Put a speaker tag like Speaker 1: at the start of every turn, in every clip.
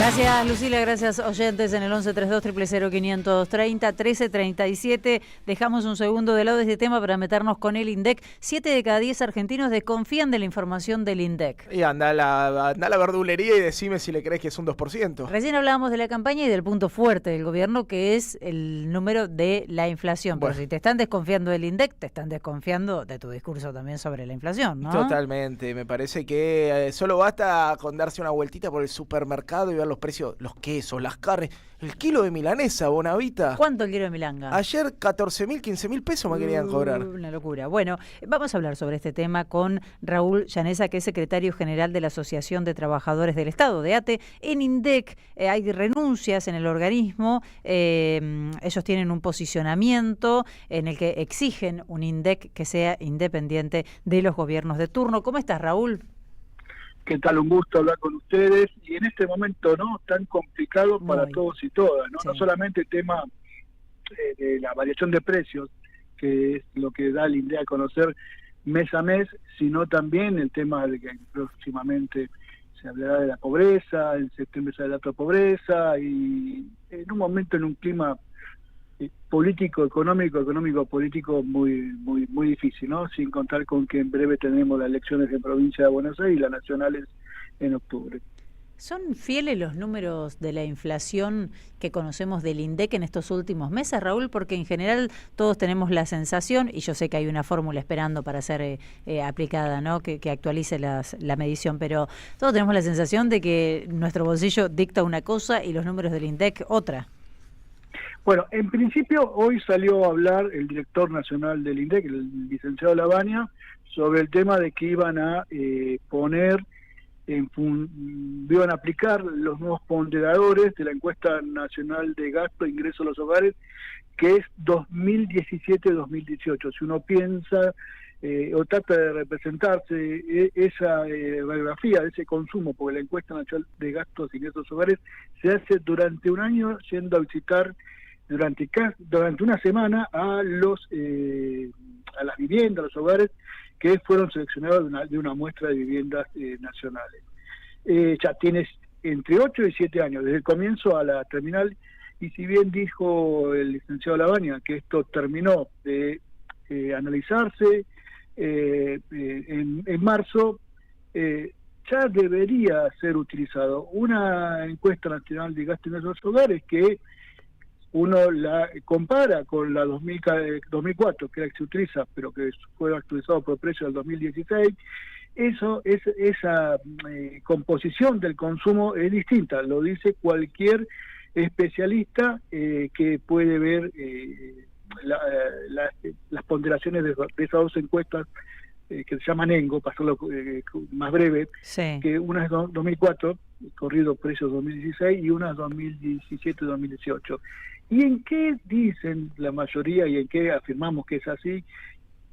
Speaker 1: Gracias, Lucila, gracias, oyentes, en el 1132-000-530, 1337. Dejamos un segundo de lado este tema para meternos con el INDEC. 7 de cada 10 argentinos desconfían de la información del INDEC.
Speaker 2: Y anda a la verdulería y decime si le crees que es un 2%.
Speaker 1: Recién hablábamos de la campaña y del punto fuerte del gobierno, que es el número de la inflación. Bueno. Pero si te están desconfiando del INDEC, te están desconfiando de tu discurso también sobre la inflación, ¿no?
Speaker 2: Totalmente. Me parece que solo basta con darse una vueltita por el supermercado y ver los precios, los quesos, las carnes, el kilo de milanesa, Bonavita.
Speaker 1: ¿Cuánto el kilo de milanga?
Speaker 2: Ayer 14.000, 15.000 pesos me querían cobrar.
Speaker 1: Una locura. Bueno, vamos a hablar sobre este tema con Raúl Llaneza, que es secretario general de la Asociación de Trabajadores del Estado, de ATE. En INDEC hay renuncias en el organismo, ellos tienen un posicionamiento en el que exigen un INDEC que sea independiente de los gobiernos de turno. ¿Cómo estás, Raúl?
Speaker 3: ¿Qué tal? Un gusto hablar con ustedes. Y en este momento, ¿no?, tan complicado para todos y todas, ¿no? Sí. No solamente el tema de la variación de precios, que es lo que da el INDEC a conocer mes a mes, sino también el tema de que próximamente se hablará de la pobreza, en septiembre se hablará de la pobreza, y en un momento, en un clima político, político muy difícil, ¿no? Sin contar con que en breve tenemos las elecciones en provincia de Buenos Aires y las nacionales en octubre.
Speaker 1: ¿Son fieles los números de la inflación que conocemos del INDEC en estos últimos meses, Raúl? Porque en general todos tenemos la sensación, y yo sé que hay una fórmula esperando para ser aplicada, ¿no?, que actualice la medición, pero todos tenemos la sensación de que nuestro bolsillo dicta una cosa y los números del INDEC otra.
Speaker 3: Bueno, en principio hoy salió a hablar el director nacional del INDEC, el licenciado Lavagna, sobre el tema de que iban a iban a aplicar los nuevos ponderadores de la encuesta nacional de gasto e ingreso a los hogares, que es 2017-2018. Si uno piensa o trata de representarse esa radiografía de ese consumo, porque la encuesta nacional de gastos e ingresos a los hogares se hace durante un año, yendo a visitar durante una semana a las viviendas, a los hogares que fueron seleccionados de una muestra de viviendas nacionales. Ya tienes entre 8 y 7 años, desde el comienzo a la terminal, y si bien dijo el licenciado Lavagna que esto terminó de analizarse en marzo, ya debería ser utilizado una encuesta nacional de gasto en esos hogares que uno la compara con la 2004, que era que se utiliza, pero que fue actualizado por precio del 2016. Esa composición del consumo es distinta, lo dice cualquier especialista que puede ver las ponderaciones de esas dos encuestas que se llaman ENGO, para hacerlo más breve, sí. Que una es 2004, corrido precios 2016, y una es 2017-2018. ¿Y en qué dicen la mayoría y en qué afirmamos que es así?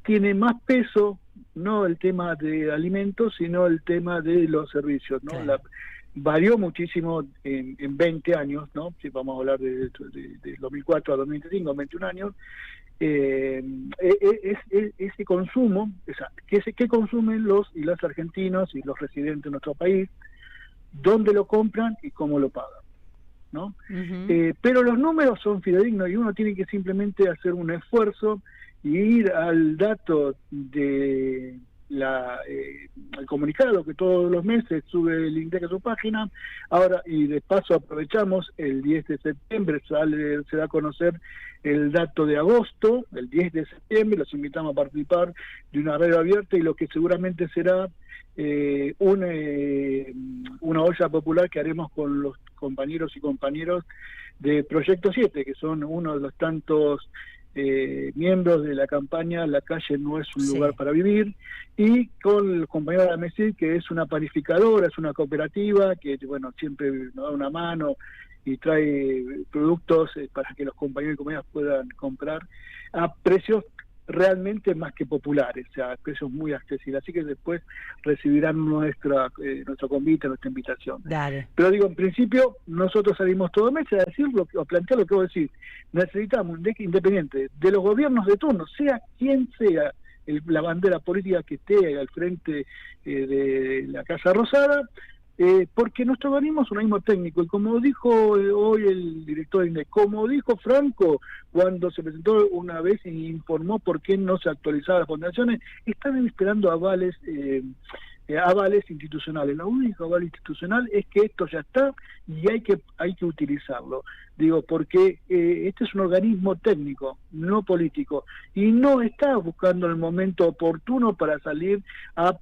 Speaker 3: Tiene más peso no el tema de alimentos, sino el tema de los servicios, ¿no? Claro. Varió muchísimo en 20 años, ¿no? Si vamos a hablar de 2004 a 2005, 21 años. Ese consumo, ¿qué consumen los y las argentinos y los residentes de nuestro país? ¿Dónde lo compran y cómo lo pagan? ¿No? Uh-huh. Pero los números son fidedignos y uno tiene que simplemente hacer un esfuerzo y ir al dato de el comunicado que todos los meses sube el INDEC a su página. Ahora, y de paso aprovechamos, el 10 de septiembre se da a conocer el dato de agosto, el 10 de septiembre, los invitamos a participar de una radio abierta y lo que seguramente será una olla popular que haremos con los compañeros y compañeros de Proyecto 7, que son uno de los tantos miembros de la campaña La calle no es un lugar para vivir, y con los compañeros de la MESID, que es una panificadora, es una cooperativa que, bueno, siempre nos da una mano y trae productos para que los compañeros y compañeras puedan comprar a precios realmente más que populares, o sea, precios muy accesibles. Así que después recibirán nuestro convite, nuestra invitación.
Speaker 1: Dale.
Speaker 3: Pero digo, en principio, nosotros salimos todo mes a decirlo, a plantear lo que voy a decir. Necesitamos un INDEC independiente de los gobiernos de turno, sea quien sea la bandera política que esté al frente de la Casa Rosada, porque nuestro organismo es un organismo técnico, y como dijo hoy el director de INDEC, como dijo Franco cuando se presentó una vez y informó por qué no se actualizaban las ponderaciones, están esperando avales institucionales. La única aval institucional es que esto ya está y hay que utilizarlo. Digo, porque este es un organismo técnico, no político, y no está buscando el momento oportuno para salir a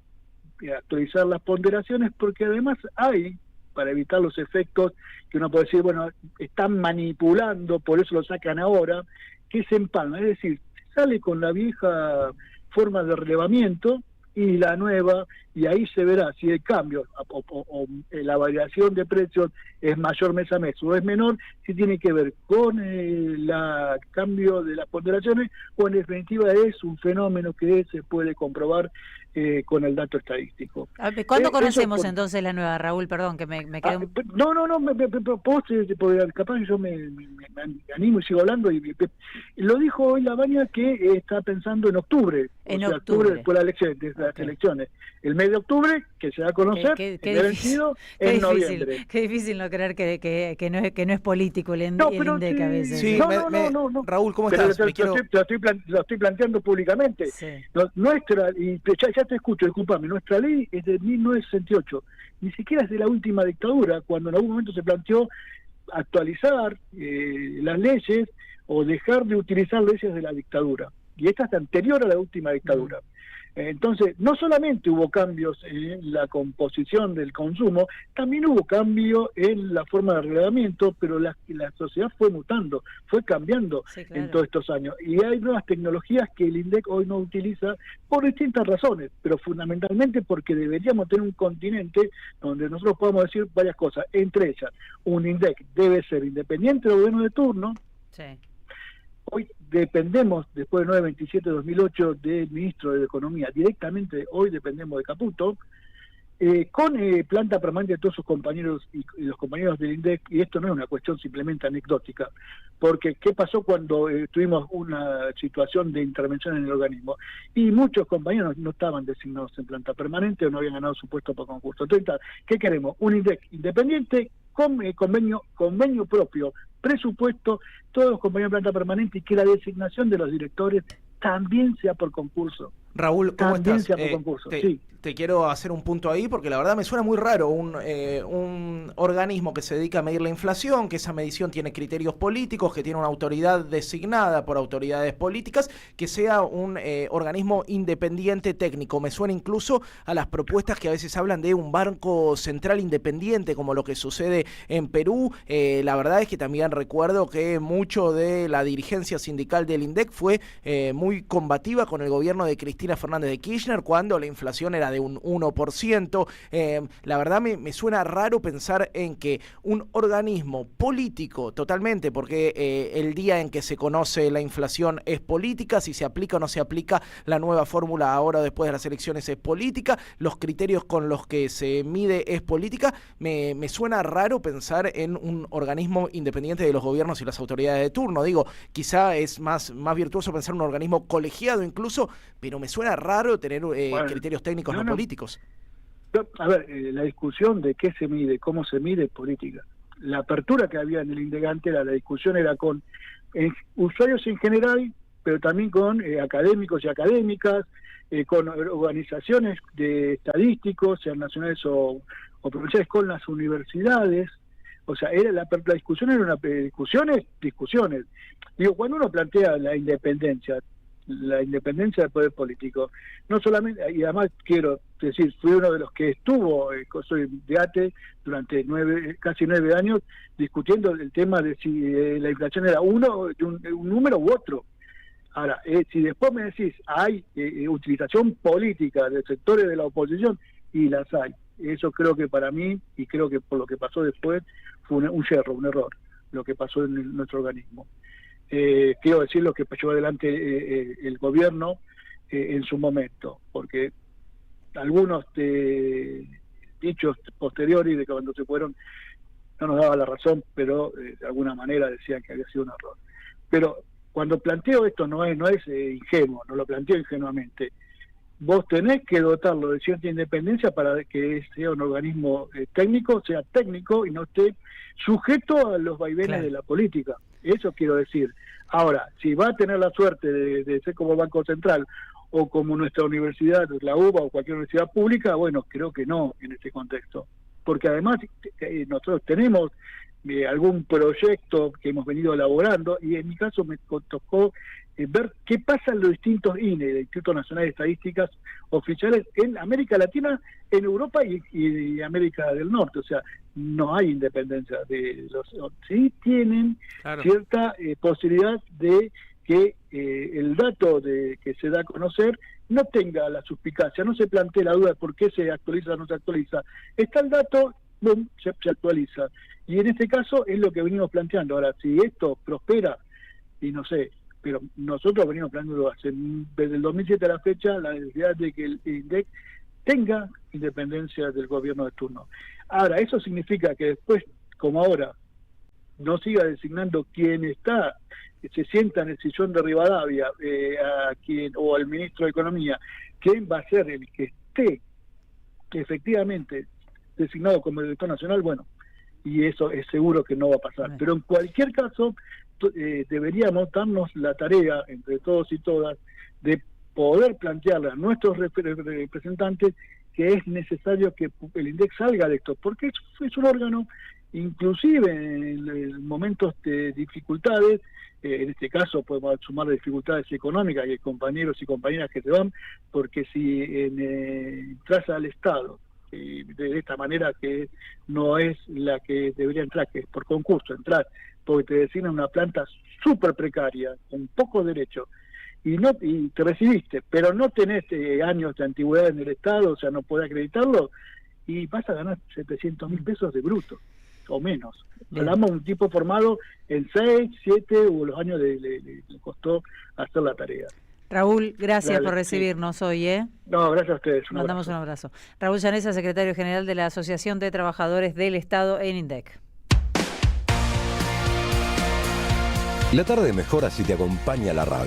Speaker 3: actualizar las ponderaciones, porque además hay, para evitar los efectos que uno puede decir, bueno, están manipulando, por eso lo sacan ahora, que se empalma, es decir, sale con la vieja forma de relevamiento y la nueva, y ahí se verá si el cambio o la variación de precios es mayor mes a mes o es menor, si tiene que ver con el cambio de las ponderaciones, o en definitiva es un fenómeno que se puede comprobar con el dato estadístico.
Speaker 1: ¿Cuándo conocemos entonces la nueva, Raúl? Perdón, que me quedo...
Speaker 3: Vos, capaz que yo me animo y sigo hablando, y lo dijo hoy Lavagna, que está pensando en octubre, octubre después de las elecciones, el mes de octubre, que se va a conocer, vencido en noviembre.
Speaker 1: Qué difícil no creer que no es político el INDEC a veces.
Speaker 2: Sí,
Speaker 3: no.
Speaker 2: Raúl, ¿cómo estás?
Speaker 3: Lo estoy planteando públicamente. Sí. Nuestra, y ya te escucho, discúlpame, nuestra ley es de 1968, ni siquiera es de la última dictadura, cuando en algún momento se planteó actualizar las leyes o dejar de utilizar leyes de la dictadura, y esta es anterior a la última dictadura. Entonces, no solamente hubo cambios en la composición del consumo, también hubo cambio en la forma de relevamiento, pero la sociedad fue mutando, fue cambiando en todos estos años. Y hay nuevas tecnologías que el INDEC hoy no utiliza por distintas razones, pero fundamentalmente porque deberíamos tener un continente donde nosotros podamos decir varias cosas, entre ellas, un INDEC debe ser independiente del gobierno de turno. Sí. Hoy dependemos, después del 9/27/2008, del ministro de Economía. Directamente hoy dependemos de Caputo, con planta permanente de todos sus compañeros y los compañeros del INDEC, y esto no es una cuestión simplemente anecdótica, porque ¿qué pasó cuando tuvimos una situación de intervención en el organismo? Y muchos compañeros no estaban designados en planta permanente o no habían ganado su puesto por concurso. Entonces, ¿qué queremos? Un INDEC independiente, con convenio propio, presupuesto, todos los compañeros de planta permanente, y que la designación de los directores también sea por concurso.
Speaker 2: Raúl, ¿cómo estás?
Speaker 3: Sí.
Speaker 2: Te quiero hacer un punto ahí, porque la verdad me suena muy raro un organismo que se dedica a medir la inflación, que esa medición tiene criterios políticos, que tiene una autoridad designada por autoridades políticas, que sea un organismo independiente técnico. Me suena incluso a las propuestas que a veces hablan de un banco central independiente, como lo que sucede en Perú. La verdad es que también recuerdo que mucho de la dirigencia sindical del INDEC fue muy combativa con el gobierno de Cristina Fernández de Kirchner, cuando la inflación era de un 1%. La verdad me suena raro pensar en que un organismo político totalmente, porque el día en que se conoce la inflación es política, si se aplica o no se aplica la nueva fórmula ahora o después de las elecciones es política, los criterios con los que se mide es política. Me suena raro pensar en un organismo independiente de los gobiernos y las autoridades de turno. Digo, quizá es más virtuoso pensar en un organismo colegiado incluso, pero me suena raro tener criterios técnicos no políticos.
Speaker 3: A ver, la discusión de qué se mide, cómo se mide, es política. La apertura que había en el INDEC la discusión era con usuarios en general, pero también con académicos y académicas, con organizaciones de estadísticos, sean nacionales o provinciales, con las universidades. O sea, la discusión era discusiones. Digo, cuando uno plantea la independencia del poder político, no solamente, y además quiero decir, fui uno de los que estuvo, soy de ATE durante casi 9 años, discutiendo el tema de si la inflación era un número u otro. Ahora, si después me decís, hay utilización política de sectores de la oposición, y las hay. Eso creo que para mí, y creo que por lo que pasó después, fue un error, lo que pasó en nuestro organismo. Quiero decir lo que llevó adelante el gobierno en su momento, porque algunos dichos posteriores de que cuando se fueron no nos daba la razón, pero de alguna manera decían que había sido un error. Pero cuando planteo esto no es ingenuo, no lo planteo ingenuamente. vos tenés que dotarlo de cierta independencia para que sea un organismo técnico, sea técnico y no esté sujeto a los vaivenes de la política. Eso quiero decir. Ahora, si va a tener la suerte de ser como Banco Central o como nuestra universidad, la UBA o cualquier universidad pública, bueno, creo que no en este contexto. Porque además nosotros tenemos algún proyecto que hemos venido elaborando y en mi caso me tocó ver qué pasa en los distintos INE, el Instituto Nacional de Estadísticas oficiales en América Latina, en Europa y América del Norte. O sea, no hay independencia de los... Sí tienen cierta posibilidad de que el dato que se da a conocer no tenga la suspicacia, no se plantee la duda de por qué se actualiza o no se actualiza. Está el dato, boom, se actualiza. Y en este caso es lo que venimos planteando. Ahora, si esto prospera, y no sé, pero nosotros venimos planteando desde el 2007 a la fecha la necesidad de que el INDEC tenga independencia del gobierno de turno. Ahora, eso significa que después, como ahora, no siga designando quién está, se sienta en el sillón de Rivadavia, o al ministro de Economía, quién va a ser el que esté efectivamente designado como director nacional, bueno, y eso es seguro que no va a pasar. Pero en cualquier caso, deberíamos darnos la tarea, entre todos y todas, de poder plantearle a nuestros representantes que es necesario que el INDEC salga de esto, porque es un órgano, inclusive en momentos de dificultades, en este caso podemos sumar dificultades económicas y hay compañeros y compañeras que se van, porque si entras al Estado de esta manera que no es la que debería entrar, que es por concurso, entrar porque te designan una planta súper precaria, con pocos derechos, y te recibiste, pero no tenés años de antigüedad en el Estado, o sea, no podés acreditarlo, y vas a ganar 700.000 pesos de bruto, o menos. Hablamos de un tipo formado en 6, 7 o los años le costó hacer la tarea.
Speaker 1: Raúl, gracias por recibirnos hoy.
Speaker 3: No, gracias a ustedes.
Speaker 1: Mandamos un abrazo. Raúl Llaneza, secretario general de la Asociación de Trabajadores del Estado en INDEC.
Speaker 4: La tarde mejora si te acompaña la radio.